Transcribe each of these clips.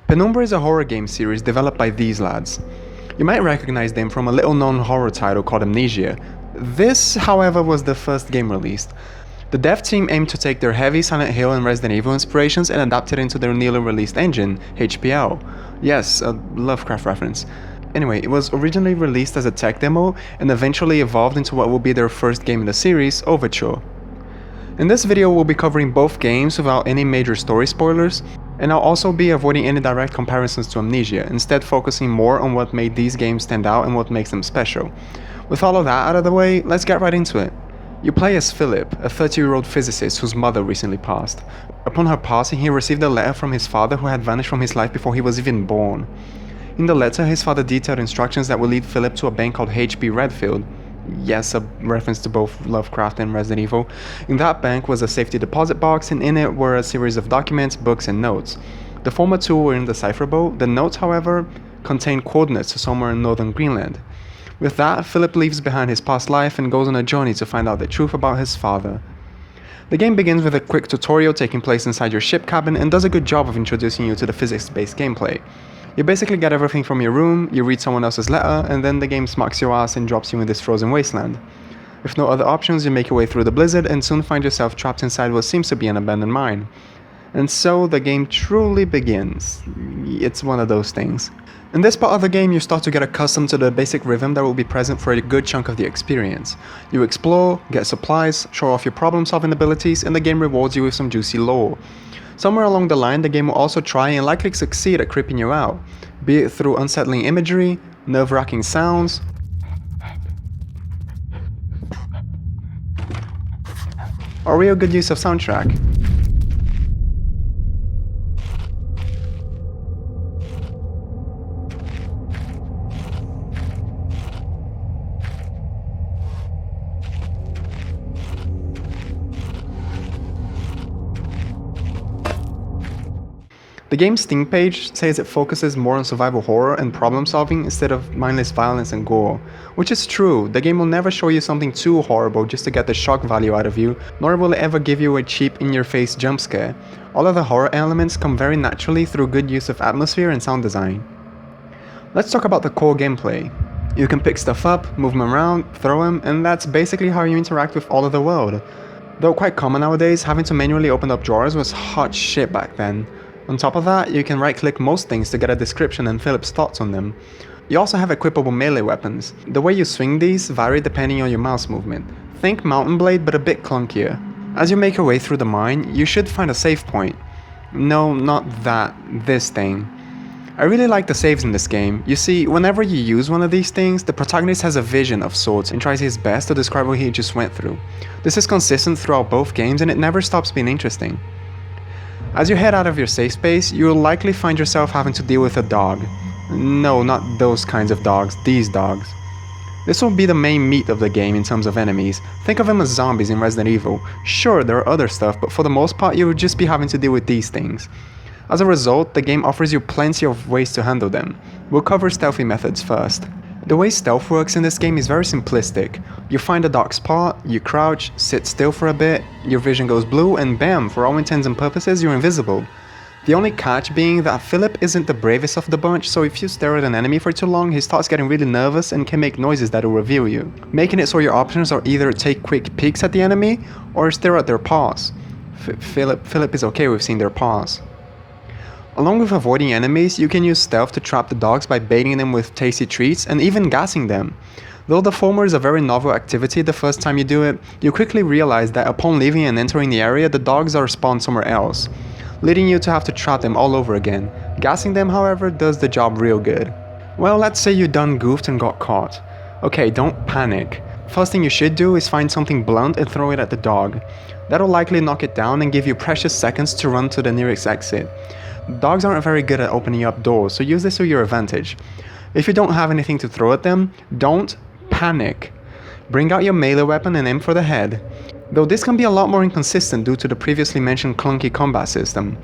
Penumbra is a horror game series developed by these lads. You might recognize them from a little known horror title called Amnesia. This, however, was the first game released. The dev team aimed to take their heavy Silent Hill and Resident Evil inspirations and adapt it into their newly released engine, HPL. Yes, a Lovecraft reference. Anyway, it was originally released as a tech demo and eventually evolved into what will be their first game in the series, Overture. In this video we'll be covering both games without any major story spoilers, and I'll also be avoiding any direct comparisons to Amnesia, instead focusing more on what made these games stand out and what makes them special. With all of that out of the way, let's get right into it. You play as Philip, a 30-year-old physicist whose mother recently passed. Upon her passing, he received a letter from his father who had vanished from his life before he was even born. In the letter, his father detailed instructions that would lead Philip to a bank called H.B. Redfield. Yes, a reference to both Lovecraft and Resident Evil. In that bank was a safety deposit box, and in it were a series of documents, books, and notes. The former two were indecipherable. The notes, however, contained coordinates to somewhere in northern Greenland. With that, Philip leaves behind his past life and goes on a journey to find out the truth about his father. The game begins with a quick tutorial taking place inside your ship cabin and does a good job of introducing you to the physics-based gameplay. You basically get everything from your room, you read someone else's letter, and then the game smacks your ass and drops you in this frozen wasteland. With no other options, you make your way through the blizzard and soon find yourself trapped inside what seems to be an abandoned mine. And so the game truly begins. It's one of those things. In this part of the game, you start to get accustomed to the basic rhythm that will be present for a good chunk of the experience. You explore, get supplies, show off your problem-solving abilities, and the game rewards you with some juicy lore. Somewhere along the line, the game will also try and likely succeed at creeping you out, be it through unsettling imagery, nerve-wracking sounds, or real good use of soundtrack. The game's Steam page says it focuses more on survival horror and problem solving instead of mindless violence and gore. Which is true, the game will never show you something too horrible just to get the shock value out of you, nor will it ever give you a cheap in-your-face jump scare. All of the horror elements come very naturally through good use of atmosphere and sound design. Let's talk about the core gameplay. You can pick stuff up, move them around, throw them, and that's basically how you interact with all of the world. Though quite common nowadays, having to manually open up drawers was hot shit back then. On top of that, you can right-click most things to get a description and Philip's thoughts on them. You also have equipable melee weapons. The way you swing these vary depending on your mouse movement. Think Mountain Blade, but a bit clunkier. As you make your way through the mine, you should find a save point. No, not that, this thing. I really like the saves in this game. You see, whenever you use one of these things, the protagonist has a vision of sorts and tries his best to describe what he just went through. This is consistent throughout both games and it never stops being interesting. As you head out of your safe space, you will likely find yourself having to deal with a dog. No, not those kinds of dogs, these dogs. This will be the main meat of the game in terms of enemies. Think of them as zombies in Resident Evil. Sure, there are other stuff, but for the most part you will just be having to deal with these things. As a result, the game offers you plenty of ways to handle them. We'll cover stealthy methods first. The way stealth works in this game is very simplistic. You find a dark spot, you crouch, sit still for a bit, your vision goes blue, and bam, for all intents and purposes you're invisible. The only catch being that Philip isn't the bravest of the bunch, so if you stare at an enemy for too long, he starts getting really nervous and can make noises that will reveal you, making it so your options are either take quick peeks at the enemy, or stare at their paws. Philip is okay with seeing their paws. Along with avoiding enemies, you can use stealth to trap the dogs by baiting them with tasty treats and even gassing them. Though the former is a very novel activity the first time you do it, you quickly realize that upon leaving and entering the area, the dogs are spawned somewhere else, leading you to have to trap them all over again. Gassing them, however, does the job real good. Well, let's say you done goofed and got caught. Okay, don't panic. First thing you should do is find something blunt and throw it at the dog. That'll likely knock it down and give you precious seconds to run to the nearest exit. Dogs aren't very good at opening up doors, so use this to your advantage. If you don't have anything to throw at them, don't panic. Bring out your melee weapon and aim for the head. Though this can be a lot more inconsistent due to the previously mentioned clunky combat system.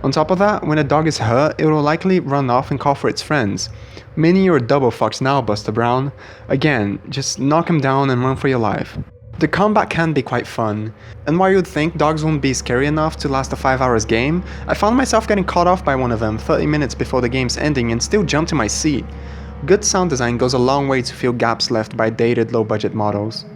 On top of that, when a dog is hurt, it will likely run off and call for its friends. Meaning you're double fucked now, Buster Brown. Again, just knock him down and run for your life. The combat can be quite fun, and while you'd think dogs wouldn't be scary enough to last a 5 hours game, I found myself getting caught off by one of them 30 minutes before the game's ending and still jumped to my seat. Good sound design goes a long way to fill gaps left by dated low-budget models.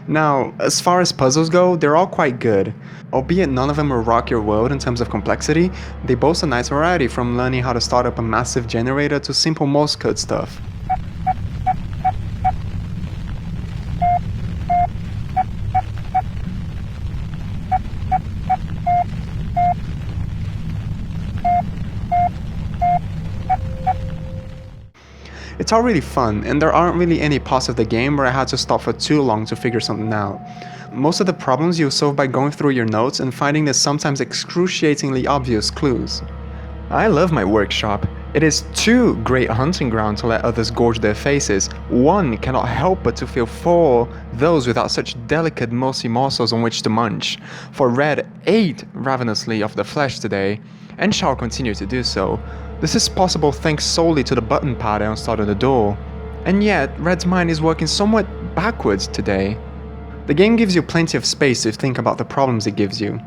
Now, as far as puzzles go, they're all quite good. Albeit none of them will rock your world in terms of complexity, they boast a nice variety from learning how to start up a massive generator to simple Morse code stuff. It's all really fun, and there aren't really any parts of the game where I had to stop for too long to figure something out. Most of the problems you'll solve by going through your notes and finding the sometimes excruciatingly obvious clues. I love my workshop. It is too great a hunting ground to let others gorge their faces. One cannot help but to feel for those without such delicate mossy morsels on which to munch. For Red ate ravenously of the flesh today, and shall continue to do so. This is possible thanks solely to the button pad I installed on the door. And yet, Red's mind is working somewhat backwards today. The game gives you plenty of space to think about the problems it gives you.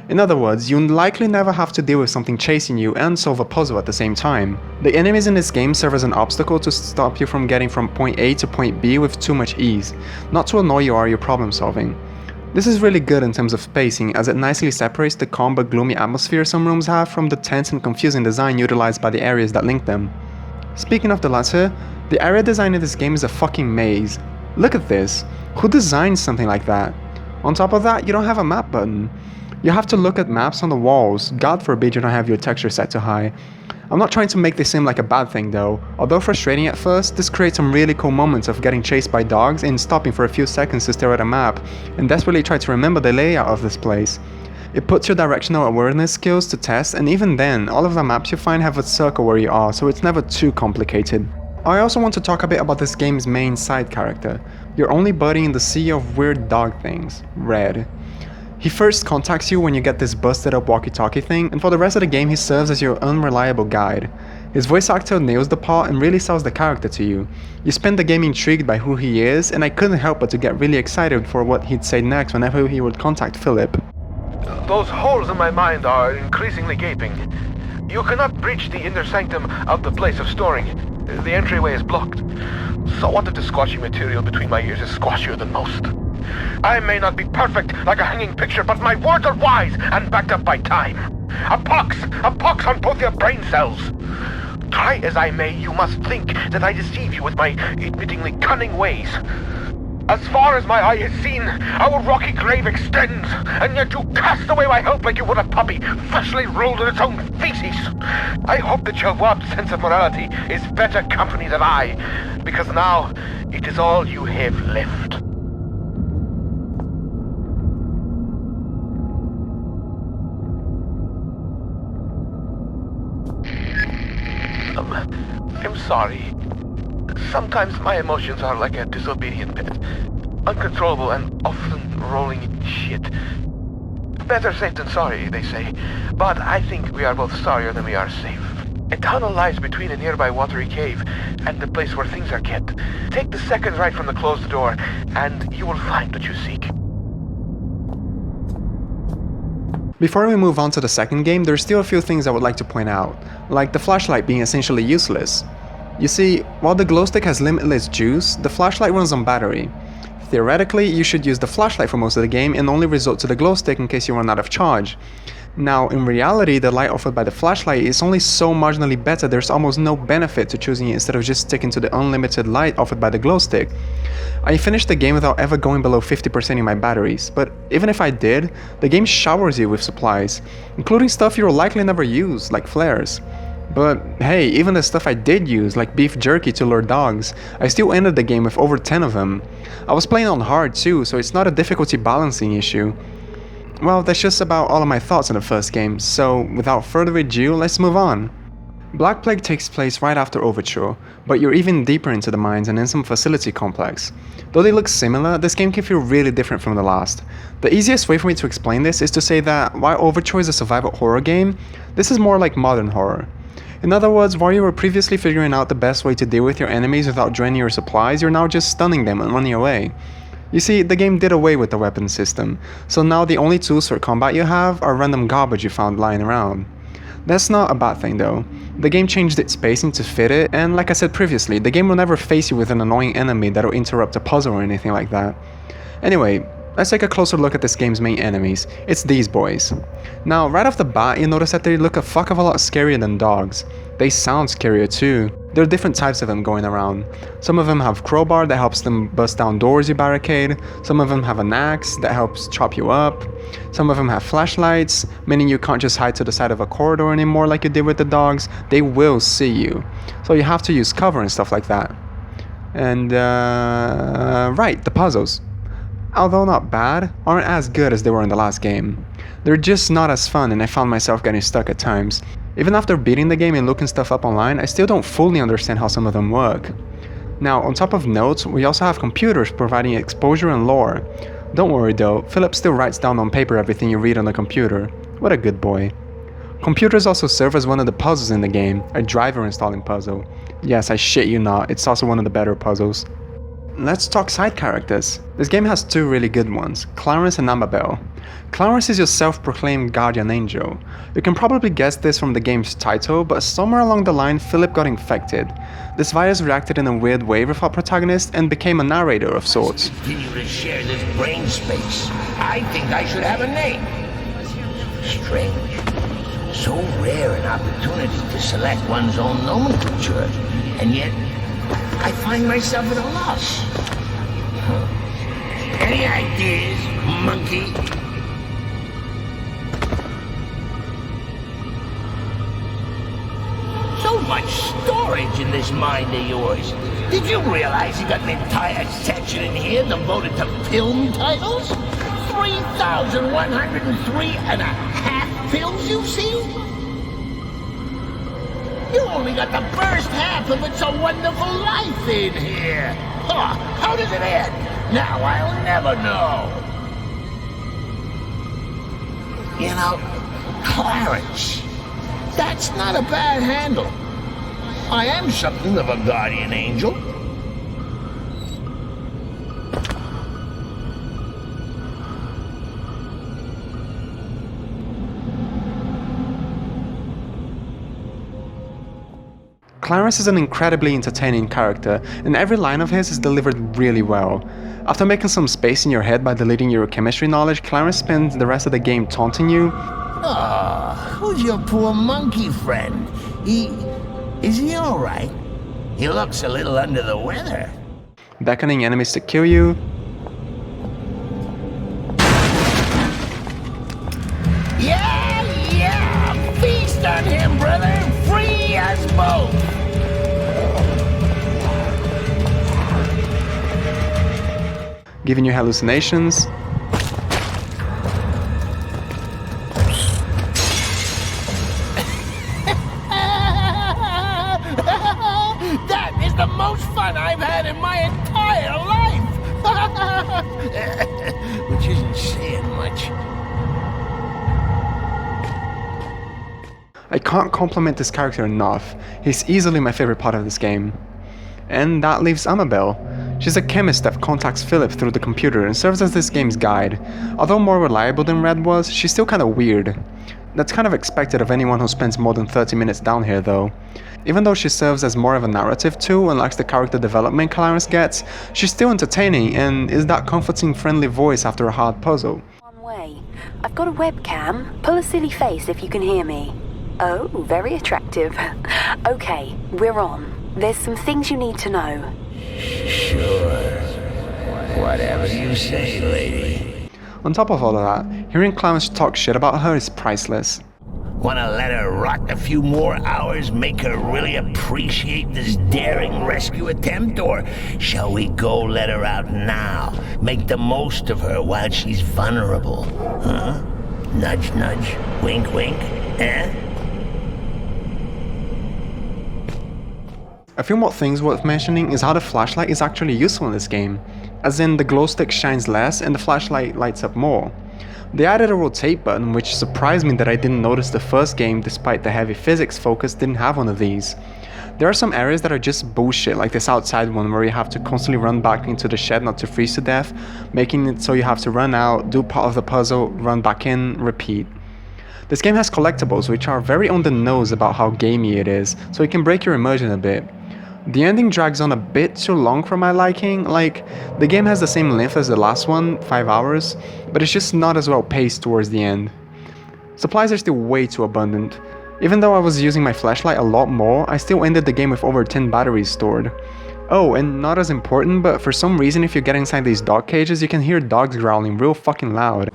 In other words, you'll likely never have to deal with something chasing you and solve a puzzle at the same time. The enemies in this game serve as an obstacle to stop you from getting from point A to point B with too much ease, not to annoy you or your problem solving. This is really good in terms of spacing, as it nicely separates the calm but gloomy atmosphere some rooms have from the tense and confusing design utilized by the areas that link them. Speaking of the latter, the area design in this game is a fucking maze. Look at this. Who designed something like that? On top of that, you don't have a map button. You have to look at maps on the walls. God forbid you don't have your texture set to high. I'm not trying to make this seem like a bad thing though. Although frustrating at first, this creates some really cool moments of getting chased by dogs and stopping for a few seconds to stare at a map and desperately try to remember the layout of this place. It puts your directional awareness skills to test, and even then, all of the maps you find have a circle where you are, so it's never too complicated. I also want to talk a bit about this game's main side character, your only buddy in the sea of weird dog things, Red. He first contacts you when you get this busted up walkie-talkie thing, and for the rest of the game he serves as your unreliable guide. His voice actor nails the part and really sells the character to you. You spend the game intrigued by who he is, and I couldn't help but to get really excited for what he'd say next whenever he would contact Philip. Those holes in my mind are increasingly gaping. You cannot breach the inner sanctum of the place of storing. The entryway is blocked. So what if the squashy material between my ears is squashier than most? I may not be perfect like a hanging picture, but my words are wise and backed up by time. A pox on both your brain cells. Try as I may, you must think that I deceive you with my admittingly cunning ways. As far as my eye has seen, our rocky grave extends, and yet you cast away my help like you would a puppy, freshly rolled in its own feces. I hope that your warped sense of morality is better company than I, because now it is all you have left. I'm sorry. Sometimes my emotions are like a disobedient pet. Uncontrollable and often rolling in shit. Better safe than sorry, they say. But I think we are both sorrier than we are safe. A tunnel lies between a nearby watery cave and the place where things are kept. Take the second right from the closed door, and you will find what you seek. Before we move on to the second game, there's still a few things I would like to point out, like the flashlight being essentially useless. You see, while the glowstick has limitless juice, the flashlight runs on battery. Theoretically, you should use the flashlight for most of the game and only resort to the glowstick in case you run out of charge. Now, in reality, the light offered by the flashlight is only so marginally better there's almost no benefit to choosing it instead of just sticking to the unlimited light offered by the glowstick. I finished the game without ever going below 50% in my batteries, but even if I did, the game showers you with supplies, including stuff you'll likely never use, like flares. But hey, even the stuff I did use, like beef jerky to lure dogs, I still ended the game with over 10 of them. I was playing on hard too, so it's not a difficulty balancing issue. Well, that's just about all of my thoughts on the first game, so without further ado, let's move on. Black Plague takes place right after Overture, but you're even deeper into the mines and in some facility complex. Though they look similar, this game can feel really different from the last. The easiest way for me to explain this is to say that while Overture is a survival horror game, this is more like modern horror. In other words, while you were previously figuring out the best way to deal with your enemies without draining your supplies, you're now just stunning them and running away. You see, the game did away with the weapon system, so now the only tools for combat you have are random garbage you found lying around. That's not a bad thing though. The game changed its pacing to fit it, and like I said previously, the game will never face you with an annoying enemy that'll interrupt a puzzle or anything like that. Anyway, let's take a closer look at this game's main enemies. It's these boys. Now, right off the bat, you notice that they look a fuck of a lot scarier than dogs. They sound scarier too. There are different types of them going around. Some of them have crowbar that helps them bust down doors you barricade. Some of them have an axe that helps chop you up. Some of them have flashlights, meaning you can't just hide to the side of a corridor anymore like you did with the dogs. They will see you. So you have to use cover and stuff like that. And right, the puzzles, although not bad, aren't as good as they were in the last game. They're just not as fun, and I found myself getting stuck at times. Even after beating the game and looking stuff up online, I still don't fully understand how some of them work. Now, on top of notes, we also have computers providing exposure and lore. Don't worry though, Philip still writes down on paper everything you read on the computer. What a good boy. Computers also serve as one of the puzzles in the game, a driver installing puzzle. Yes, I shit you not, it's also one of the better puzzles. Let's talk side characters. This game has two really good ones, Clarence and Annabelle. Clarence is your self-proclaimed guardian angel. You can probably guess this from the game's title, but somewhere along the line Philip got infected. This virus reacted in a weird way with our protagonist and became a narrator of sorts. Continue to share this brain space. I think I should have a name. Strange. So rare an opportunity to select one's own nomenclature, and yet I find myself at a loss. Any ideas, monkey? So much storage in this mind of yours. Did you realize you got an entire section in here devoted to film titles? 3,103 and a half films you've seen? You only got the first half of It's a Wonderful Life in here. Huh, how does it end? Now I'll never know. You know, Clarence, that's not a bad handle. I am something of a guardian angel. Clarence is an incredibly entertaining character, and every line of his is delivered really well. After making some space in your head by deleting your chemistry knowledge, Clarence spends the rest of the game taunting you. Ah, who's your poor monkey friend? Is he alright? He looks a little under the weather. Beckoning enemies to kill you. Yeah! Feast on him, brother! Free us both! Giving you hallucinations. That is the most fun I've had in my entire life! Which isn't saying much. I can't compliment this character enough. He's easily my favorite part of this game. And that leaves Annabelle. She's a chemist that contacts Philip through the computer and serves as this game's guide. Although more reliable than Red was, she's still kinda weird. That's kind of expected of anyone who spends more than 30 minutes down here though. Even though she serves as more of a narrative tool and lacks the character development Clarence gets, she's still entertaining and is that comforting friendly voice after a hard puzzle. One way. I've got a webcam. Pull a silly face if you can hear me. Oh, very attractive. Okay, we're on. There's some things you need to know. Sure. Whatever you say, lady. On top of all of that, hearing Clarence talk shit about her is priceless. Wanna let her rot a few more hours, make her really appreciate this daring rescue attempt? Or shall we go let her out now? Make the most of her while she's vulnerable? Huh? Nudge, nudge, wink, wink, eh? A few more things worth mentioning is how the flashlight is actually useful in this game, as in the glow stick shines less and the flashlight lights up more. They added a rotate button, which surprised me that I didn't notice the first game despite the heavy physics focus didn't have one of these. There are some areas that are just bullshit, like this outside one where you have to constantly run back into the shed not to freeze to death, making it so you have to run out, do part of the puzzle, run back in, repeat. This game has collectibles which are very on the nose about how gamey it is, so it can break your immersion a bit. The ending drags on a bit too long for my liking, like, the game has the same length as the last one, 5 hours, but it's just not as well paced towards the end. Supplies are still way too abundant. Even though I was using my flashlight a lot more, I still ended the game with over 10 batteries stored. Oh, and not as important, but for some reason if you get inside these dog cages you can hear dogs growling real fucking loud.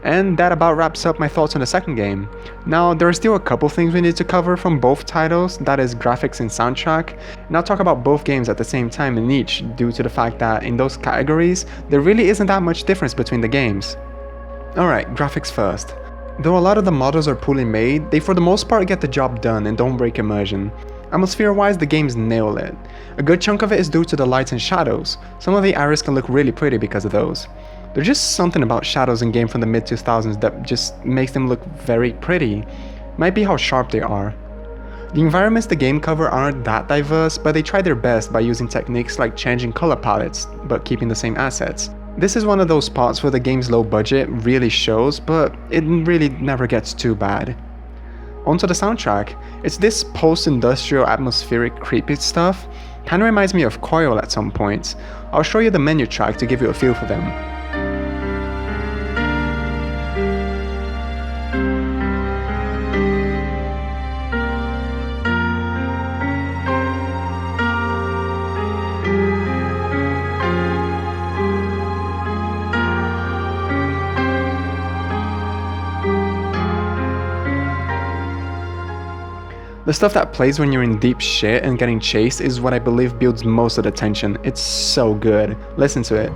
And that about wraps up my thoughts on the second game. Now, there are still a couple things we need to cover from both titles, that is graphics and soundtrack, and I'll talk about both games at the same time in each, due to the fact that in those categories, there really isn't that much difference between the games. Alright, graphics first. Though a lot of the models are poorly made, they for the most part get the job done and don't break immersion. Atmosphere-wise, the games nail it. A good chunk of it is due to the lights and shadows. Some of the areas can look really pretty because of those. There's just something about shadows in games from the mid-2000s that just makes them look very pretty. Might be how sharp they are. The environments the game cover aren't that diverse, but they try their best by using techniques like changing color palettes, but keeping the same assets. This is one of those spots where the game's low budget really shows, but it really never gets too bad. Onto the soundtrack. It's this post-industrial atmospheric creepy stuff. Kinda reminds me of Coil at some points. I'll show you the menu track to give you a feel for them. The stuff that plays when you're in deep shit and getting chased is what I believe builds most of the tension. It's so good. Listen to it.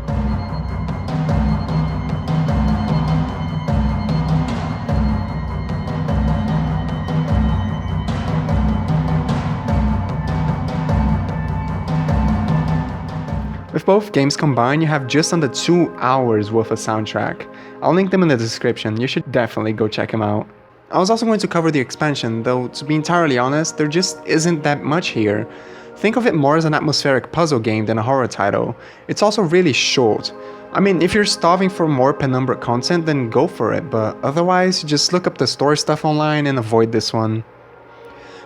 With both games combined, you have just under 2 hours worth of soundtrack. I'll link them in the description, you should definitely go check them out. I was also going to cover the expansion, though to be entirely honest, there just isn't that much here. Think of it more as an atmospheric puzzle game than a horror title. It's also really short. I mean, if you're starving for more Penumbra content, then go for it, but otherwise, just look up the story stuff online and avoid this one.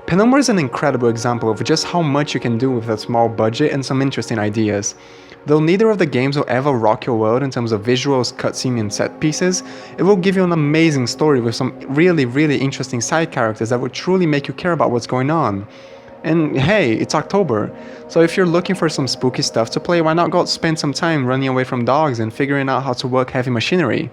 Penumbra is an incredible example of just how much you can do with a small budget and some interesting ideas. Though neither of the games will ever rock your world in terms of visuals, cutscene and set pieces, it will give you an amazing story with some really interesting side characters that will truly make you care about what's going on. And hey, it's October, so if you're looking for some spooky stuff to play, why not go spend some time running away from dogs and figuring out how to work heavy machinery?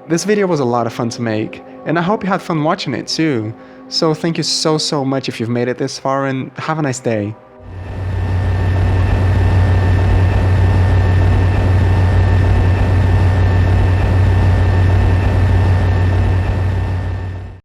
This video was a lot of fun to make, and I hope you had fun watching it too. So thank you so much if you've made it this far, and have a nice day.